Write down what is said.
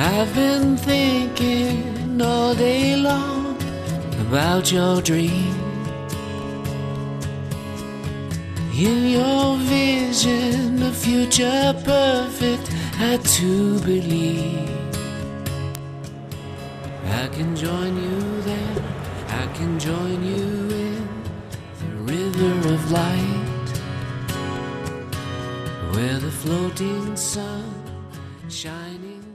I've been thinking all day long about your dream. In your vision, a future perfect, had to believe. I can join you there, I can join you in the river of light, where the floating sun shining